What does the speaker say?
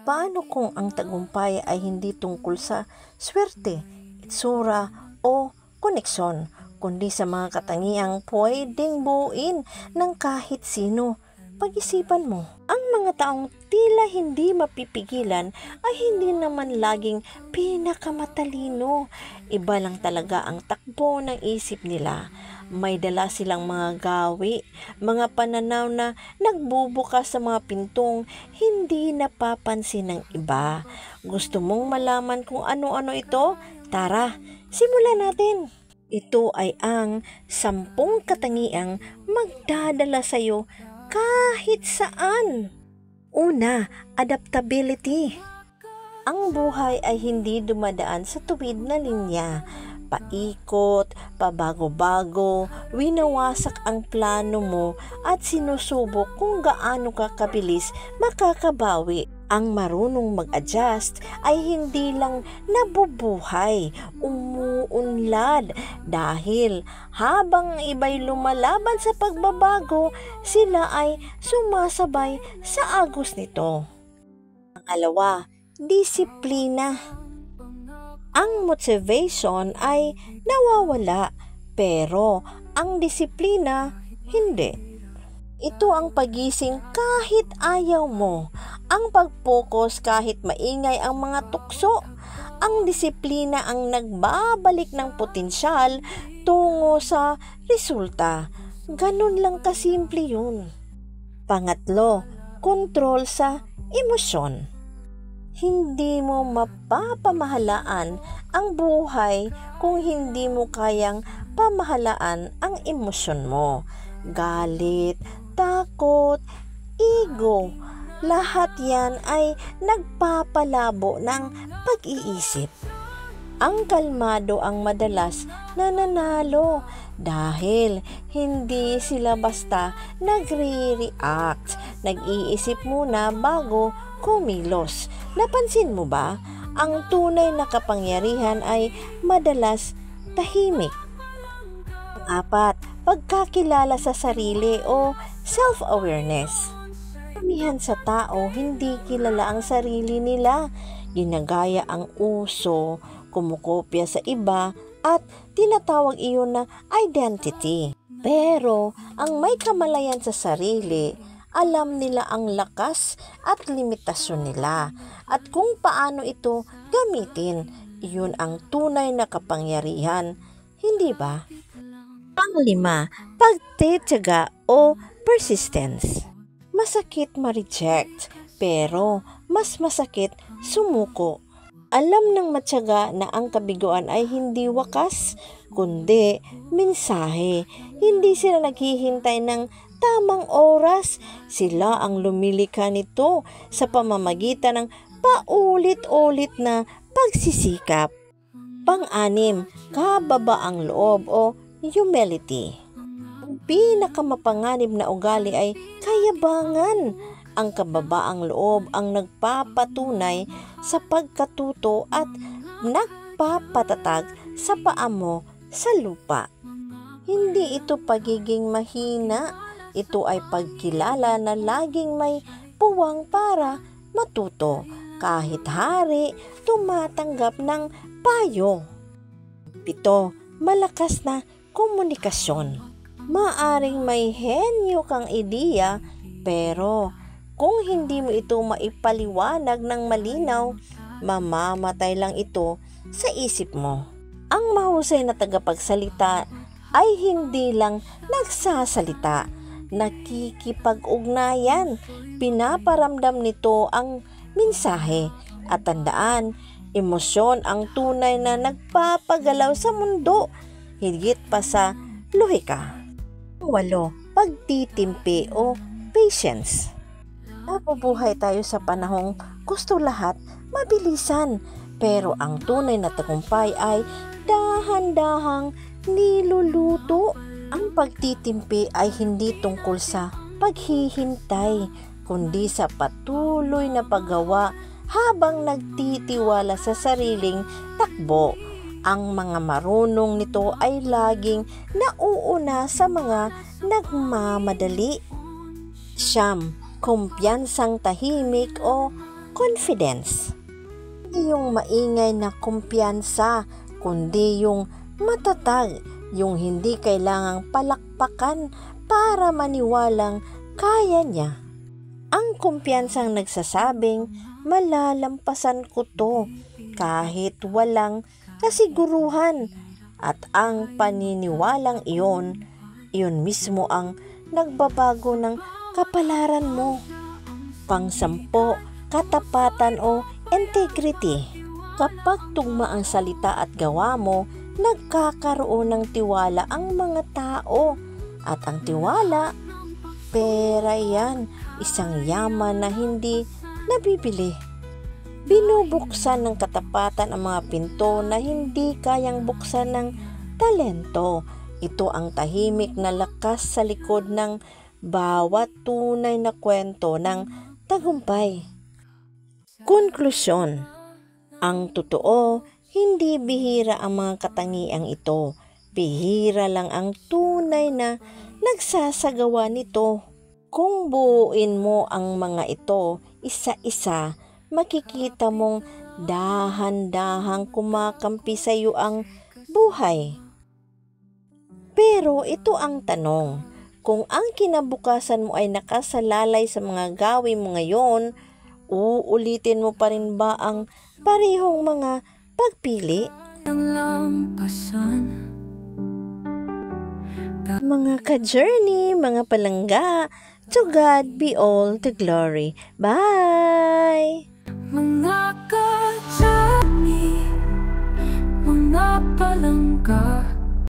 Paano kung ang tagumpay ay hindi tungkol sa swerte, itsura o koneksyon, kundi sa mga katangiang pwedeng buuin ng kahit sino? Pag-isipan mo, ang mga taong tila hindi mapipigilan ay hindi naman laging pinakamatalino. Iba lang talaga ang takbo ng isip nila. May dala silang mga gawi, mga pananaw na nagbubukas sa mga pintong hindi napapansin ng iba. Gusto mong malaman kung ano-ano ito? Tara, simulan natin! Ito ay ang 10 katangiang magdadala sa iyo kahit saan. Una, adaptability. Ang buhay ay hindi dumadaan sa tuwid na linya. Paikot, pabago-bago, winawasak ang plano mo at sinusubok kung gaano ka kabilis makakabawi. Ang marunong mag-adjust ay hindi lang nabubuhay, umuunlad dahil habang iba'y lumalaban sa pagbabago, sila ay sumasabay sa agos nito. Pangalawa, disiplina. Ang motivation ay nawawala, pero ang disiplina hindi. Ito ang pagising kahit ayaw mo, ang pag-focus kahit maingay ang mga tukso. Ang disiplina ang nagbabalik ng potensyal tungo sa resulta. Ganun lang kasimple yun. Pangatlo, control sa emosyon. Hindi mo mapapamahalaan ang buhay kung hindi mo kayang pamahalaan ang emosyon mo. Galit, takot, ego, lahat yan ay nagpapalabo ng pag-iisip. Ang kalmado ang madalas nananalo dahil hindi sila basta nagre-react. Nag-iisip muna bago kumilos. Napansin mo ba? Ang tunay na kapangyarihan ay madalas tahimik. 4, pagkakilala sa sarili o self-awareness. Karamihan sa tao hindi kilala ang sarili nila. Ginagaya ang uso, kumukopya sa iba at tinatawag iyon na identity. Pero ang may kamalayan sa sarili, alam nila ang lakas at limitasyon nila at kung paano ito gamitin. Iyon ang tunay na kapangyarihan, hindi ba? 5, pagtitiyaga o persistence. Masakit ma-reject, pero mas masakit sumuko. Alam ng matyaga na ang kabiguan ay hindi wakas, kundi mensahe. Hindi sila naghihintay ng tamang oras. Sila ang lumilikha nito sa pamamagitan ng paulit-ulit na pagsisikap. 6, kababaang loob o humility. Ang pinakamapanganib na ugali ay kayabangan. Ang kababaang loob ang nagpapatunay sa pagkatuto at nagpapatatag sa paa mo sa lupa. Hindi ito pagiging mahina, ito ay pagkilala na laging may puwang para matuto. Kahit hari, tumatanggap ng payo. 7, malakas na komunikasyon. Maaring may henyo kang ideya, pero kung hindi mo ito maipaliwanag ng malinaw, mamamatay lang ito sa isip mo. Ang mahusay na tagapagsalita ay hindi lang nagsasalita, nakikipag-ugnayan. Pinaparamdam nito ang mensahe. At tandaan, emosyon ang tunay na nagpapagalaw sa mundo, higit pa sa lohika. 8, pagtitimpi o patience. Nabubuhay tayo sa panahong gusto lahat mabilisan, pero ang tunay na tagumpay ay dahan-dahang niluluto. Ang pagtitimpi ay hindi tungkol sa paghihintay, kundi sa patuloy na paggawa habang nagtitiwala sa sariling takbo. Ang mga marunong nito ay laging nauuna sa mga nagmamadali. 9, kumpiyansang tahimik o confidence. Hindi yung maingay na kumpiyansa, kundi yung matatag, yung hindi kailangang palakpakan para maniwalang kaya niya. Ang kumpiyansang nagsasabing, malalampasan ko to kahit walang kasiguruhan. At ang paniniwalang iyon mismo ang nagbabago ng kapalaran mo. Pang-10, katapatan o integrity. Kapag tugma ang salita at gawa mo, nagkakaroon ng tiwala ang mga tao. At ang tiwala, pera yan, isang yaman na hindi nabibili. Binubuksan ng katapatan ang mga pinto na hindi kayang buksan ng talento. Ito ang tahimik na lakas sa likod ng bawat tunay na kwento ng tagumpay. Konklusyon. Ang totoo, hindi bihira ang mga katangiang ito. Bihira lang ang tunay na nagsasagawa nito. Kung buuin mo ang mga ito isa-isa, makikita mong dahan-dahang kumakampi sa iyo ang buhay. Pero ito ang tanong, kung ang kinabukasan mo ay nakasalalay sa mga gawin mo ngayon, uulitin mo pa rin ba ang parehong mga pagpili? Mga ka-journey, mga palangga, to God be all the glory. Bye! Mga ka-journey, mga palangga.